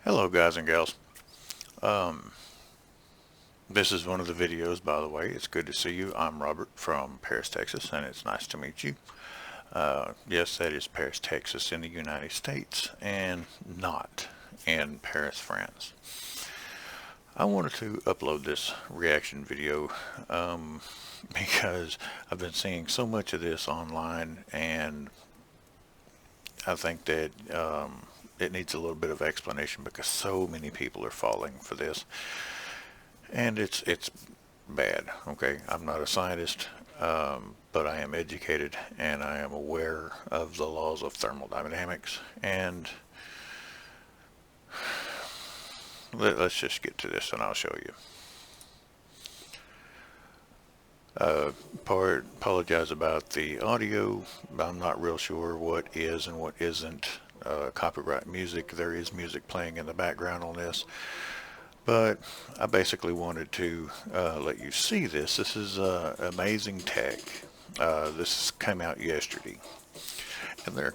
Hello guys and gals. Um, this is one of the videos, by the way. It's good to see you. I'm Robert from Paris, Texas, and it's nice to meet you. Yes, that is Paris, Texas in the United States and not in Paris, France. I wanted to upload this reaction video because I've been seeing so much of this online, and I think that it needs a little bit of explanation because so many people are falling for this. And it's bad. Okay, I'm not a scientist, but I am educated and I am aware of the laws of thermodynamics. And let's just get to this, and I'll show you. Apologize about the audio. I'm not real sure what is and what isn't copyright music. There is music playing in the background on this. But I basically wanted to let you see this. This is amazing tech. This came out yesterday, and they're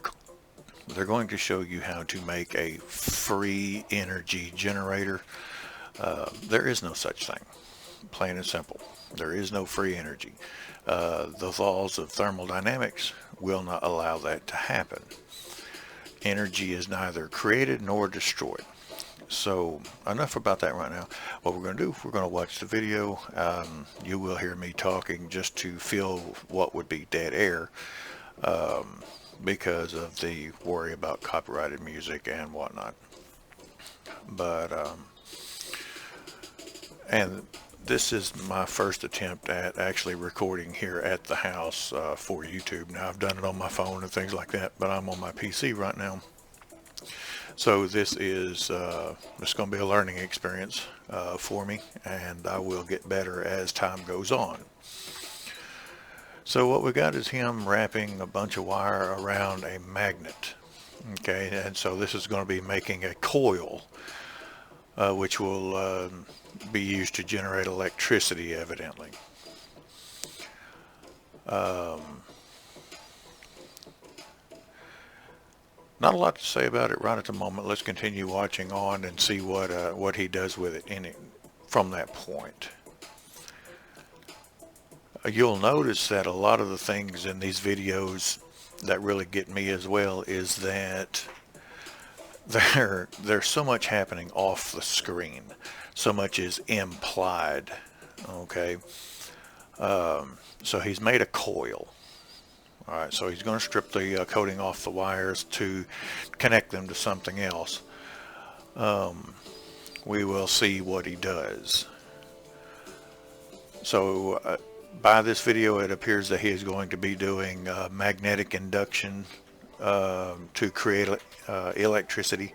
going to show you how to make a free energy generator. There is no such thing, plain and simple. There is no free energy. The laws of thermodynamics will not allow that to happen. Energy is neither created nor destroyed. So enough about that right now. What we're going to do, we're going to watch the video. You will hear me talking just to fill what would be dead air because of the worry about copyrighted music and whatnot. But and this is my first attempt at actually recording here at the house for YouTube. Now I've done it on my phone and things like that, but I'm on my PC right now. So this is it's going to be a learning experience for me, and I will get better as time goes on. So what we got is him wrapping a bunch of wire around a magnet. Okay, and so this is going to be making a coil, which will be used to generate electricity, evidently. Not a lot to say about it right at the moment. Let's continue watching on and see what he does with it from that point. You'll notice that a lot of the things in these videos that really get me as well is that there's so much happening off the screen. So much is implied. Okay. So he's made a coil. All right, so he's going to strip the coating off the wires to connect them to something else. We will see what he does. So by this video, it appears that he is going to be doing magnetic induction to create electricity.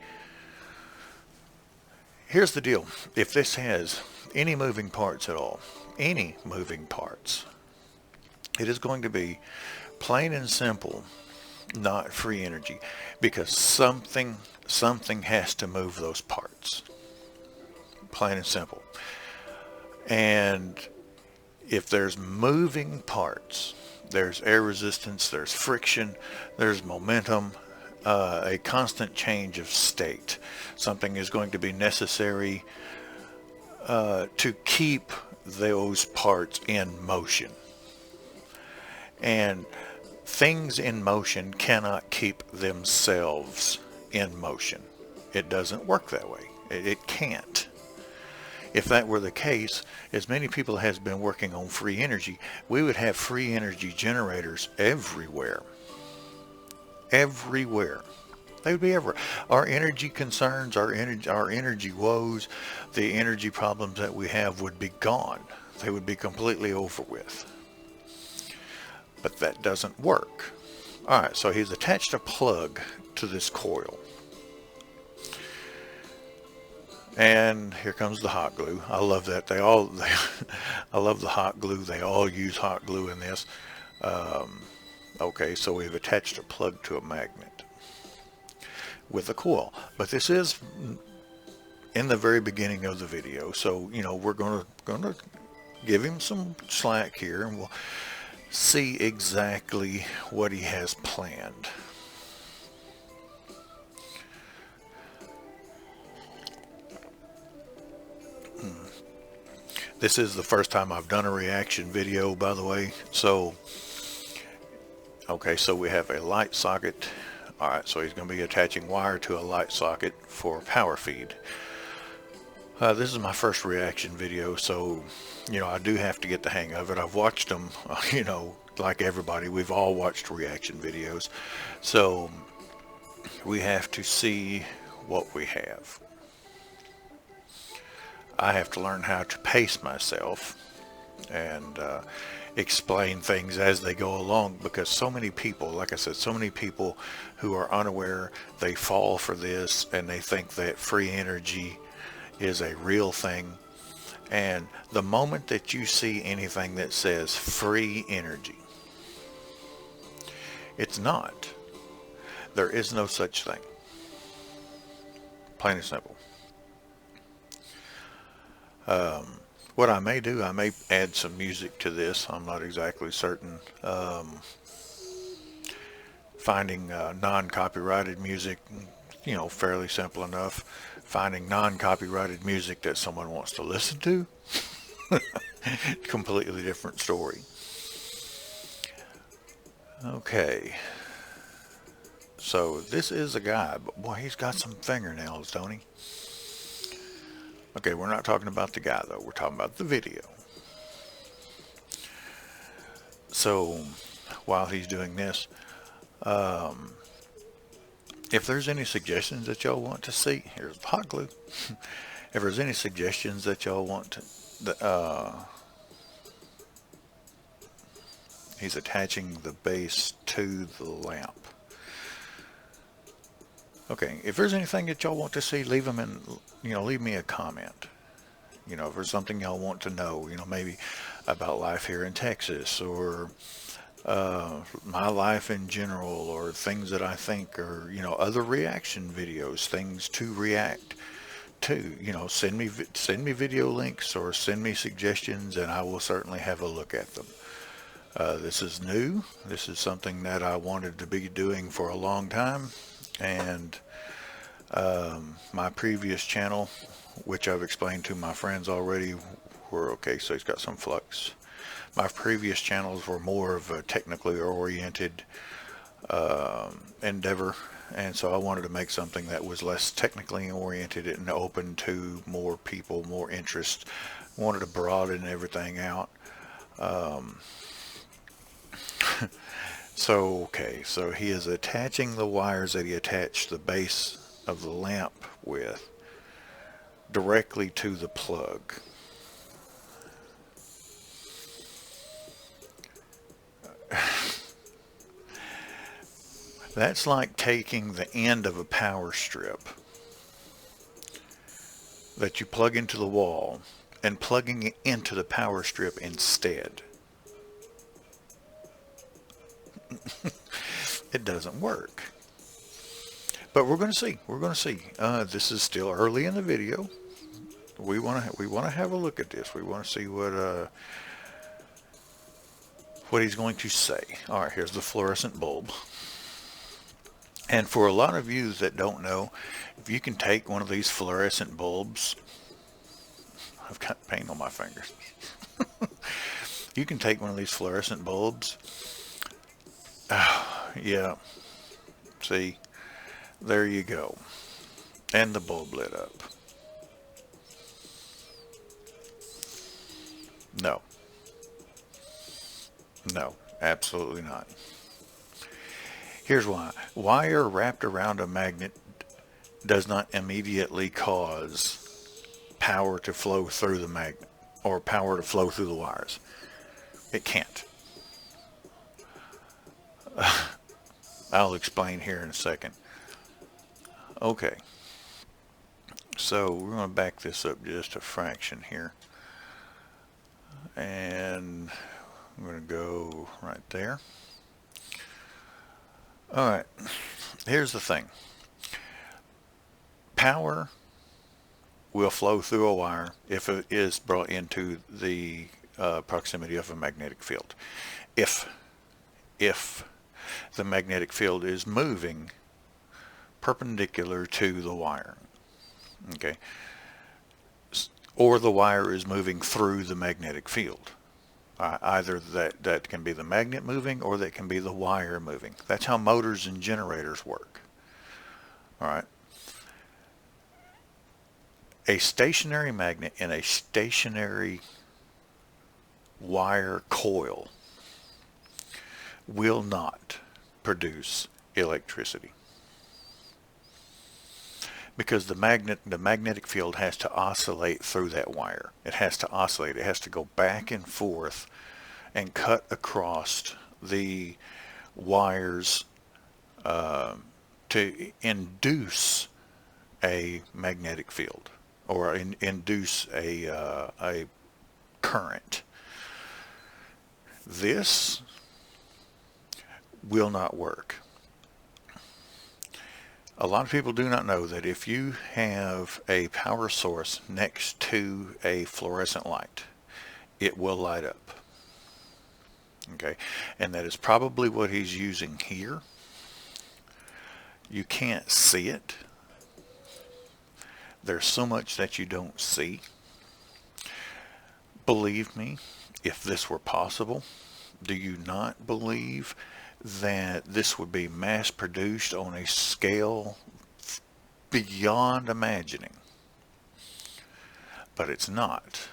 Here's the deal. If this has any moving parts at all, any moving parts, it is going to be plain and simple not free energy, because something has to move those parts, plain and simple. And if there's moving parts, there's air resistance, there's friction, there's momentum, a constant change of state. Something is going to be necessary to keep those parts in motion. And things in motion cannot keep themselves in motion. It doesn't work that way. It can't. If that were the case, as many people has been working on free energy, we would have free energy generators everywhere. Everywhere. They would be everywhere. Our energy concerns, our energy woes, the energy problems that we have would be gone. They would be completely over with. But that doesn't work. All right, so he's attached a plug to this coil. And here comes the hot glue. I love that. I love the hot glue. They all use hot glue in this. Okay, so we've attached a plug to a magnet with a coil. But this is in the very beginning of the video, so you know we're gonna give him some slack here, and we'll see exactly what he has planned. This is the first time I've done a reaction video, by the way. So, okay, so we have a light socket. All right, so he's going to be attaching wire to a light socket for power feed. This is my first reaction video, so, I do have to get the hang of it. I've watched them, like everybody, we've all watched reaction videos. So, we have to see what we have. I have to learn how to pace myself and explain things as they go along, because so many people, like I said, so many people who are unaware, they fall for this and they think that free energy is a real thing. And the moment that you see anything that says free energy, it's not. There is no such thing. Plain and simple. What I may do, I may add some music to this. I'm not exactly certain. Finding non-copyrighted music, fairly simple enough. Finding non-copyrighted music that someone wants to listen to, completely different story. Okay. So this is a guy, but boy, he's got some fingernails, don't he? Okay, we're not talking about the guy, though. We're talking about the video. So, while he's doing this, if there's any suggestions that y'all want to see, here's the hot glue. If there's any suggestions that y'all want to, he's attaching the base to the lamp. Okay, if there's anything that y'all want to see, leave them in, leave me a comment. If there's something y'all want to know, maybe about life here in Texas, or my life in general, or things that I think, or, other reaction videos, things to react to, send me video links or send me suggestions, and I will certainly have a look at them. This is new. This is something that I wanted to be doing for a long time. And my previous channel, which I've explained to my friends already, were okay. So he's got some flux. My previous channels were more of a technically oriented endeavor, and so I wanted to make something that was less technically oriented and open to more people, more interest. Wanted to broaden everything out. So he is attaching the wires that he attached the base of the lamp with directly to the plug. That's like taking the end of a power strip that you plug into the wall and plugging it into the power strip instead. It doesn't work. But we're going to see. We're going to see. This is still early in the video. We want to have a look at this. We want to see what he's going to say. All right, here's the fluorescent bulb. And for a lot of you that don't know, if you can take one of these fluorescent bulbs, I've got paint on my fingers. You can take one of these fluorescent bulbs. Yeah, see, there you go, and the bulb lit up. No, absolutely not. Here's why. Wire wrapped around a magnet does not immediately cause power to flow through the magnet, or power to flow through the wires. It can't. I'll explain here in a second. Okay, so we're going to back this up just a fraction here, and I'm going to go right there. Alright, here's the thing. Power will flow through a wire if it is brought into the proximity of a magnetic field. If the magnetic field is moving perpendicular to the wire. Okay. or the wire is moving through the magnetic field. Either that can be the magnet moving, or that can be the wire moving. That's how motors and generators work. All right. A stationary magnet in a stationary wire coil will not produce electricity, because the magnetic field has to oscillate through that wire. It has to oscillate. It has to go back and forth and cut across the wires to induce a magnetic field, or induce a current. This will not work. A lot of people do not know that if you have a power source next to a fluorescent light, it will light up. Okay, and that is probably what he's using here. You can't see it. There's so much that you don't see. Believe me, if this were possible, do you not believe that this would be mass produced on a scale beyond imagining? But it's not.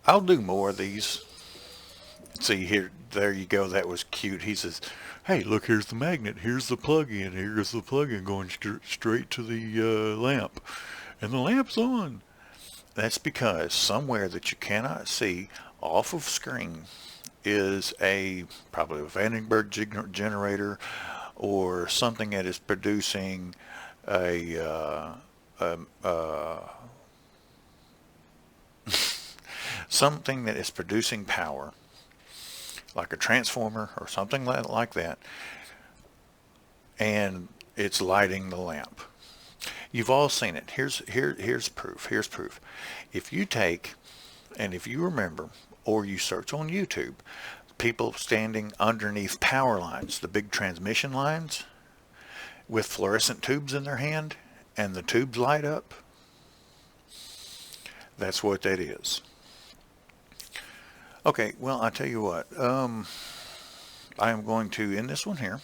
I'll do more of these. See here, there you go. That was cute. He says, hey, look, here's the magnet. Here's the plug-in. Here's the plug-in going straight to the lamp. And the lamp's on. That's because somewhere that you cannot see off of screen is probably a Vandenberg generator, or something that is producing something that is producing power, like a transformer or something like that, and it's lighting the lamp. You've all seen it. Here's proof. Here's proof. If you take, and if you remember, or you search on YouTube, people standing underneath power lines, the big transmission lines, with fluorescent tubes in their hand, and the tubes light up, that's what that is. Okay, well, I tell you what, I am going to end this one here.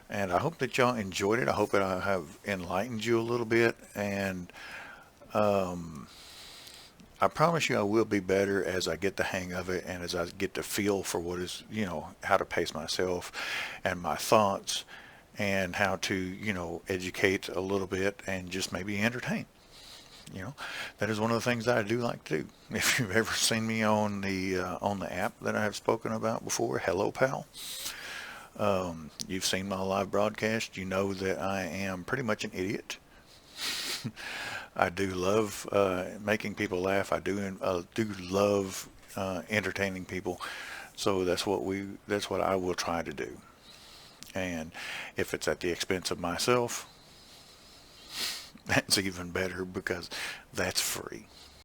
And I hope that y'all enjoyed it. I hope that I have enlightened you a little bit. And I promise you I will be better as I get the hang of it, and as I get the feel for what is, how to pace myself and my thoughts, and how to, educate a little bit and just maybe entertain. That is one of the things that I do like to do. If you've ever seen me on the app that I have spoken about before, Hello Pal, you've seen my live broadcast. You know that I am pretty much an idiot. I do love making people laugh. I do love entertaining people. So that's what I will try to do. And if it's at the expense of myself, that's even better, because that's free.